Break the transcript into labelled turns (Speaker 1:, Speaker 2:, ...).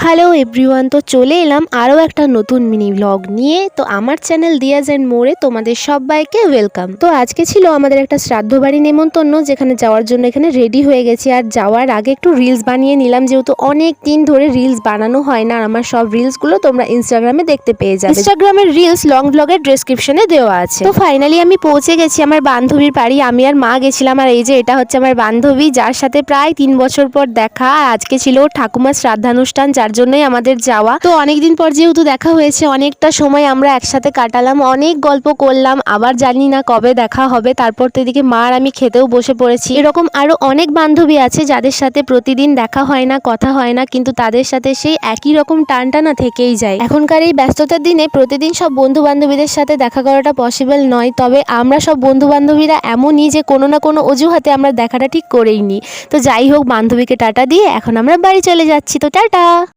Speaker 1: Hello everyone, তো চলে এলাম আরও একটা নতুন মিনি ব্লগ নিয়ে। তো আমার চ্যানেল দিয়াজ অ্যান্ড মোড়ে তোমাদের সবাইকে ওয়েলকাম। তো আজকে ছিল আমাদের একটা শ্রাদ্ধ বাড়ি নেমন্তন্ন, যেখানে যাওয়ার জন্য এখানে রেডি হয়ে গেছি। আর যাওয়ার আগে একটু রিলস বানিয়ে নিলাম, যেহেতু অনেক দিন ধরে রিলস বানানো হয় না। আর আমার সব রিলসগুলো তোমরা ইনস্টাগ্রামে দেখতে পেয়ে যাবে। ইনস্টাগ্রামের রিলস লং ব্লগের ডেসক্রিপশনে দেওয়া আছে। তো ফাইনালি আমি পৌঁছে গেছি আমার বান্ধবীর বাড়ি। আমি আর মা গেছিলাম। আর এই যে এটা হচ্ছে আমার বান্ধবী, যার সাথে প্রায় 3 বছর পর দেখা। আর আজকে ছিল ঠাকুমার শ্রাদ্ধানুষ্ঠান, যার জন্যই আমাদের যাওয়া। তো অনেকদিন পর যেহেতু দেখা হয়েছে, অনেকটা সময় আমরা একসাথে কাটালাম, অনেক গল্প করলাম। আবার জানি না কবে দেখা হবে। তারপর তো এদিকে মা আর আমি খেতেও বসে পড়েছি। এরকম আরো অনেক বান্ধবী আছে যাদের সাথে প্রতিদিন দেখা হয় না, কথা হয় না, কিন্তু তাদের সাথে সেই একই রকম টানটা না থেকেই যায়। এখনকার এই ব্যস্ততার দিনে প্রতিদিন সব বন্ধু বান্ধবীদের সাথে দেখা করাটা পসিবল নয়। তবে আমরা সব বন্ধু বান্ধবীরা এমনই যে কোনো না কোনো অজুহাতে আমরা দেখাটা ঠিক করেই নিই। তো যাই হোক, বান্ধবীকে টাটা দিয়ে এখন আমরা বাড়ি চলে যাচ্ছি। তো টাটা।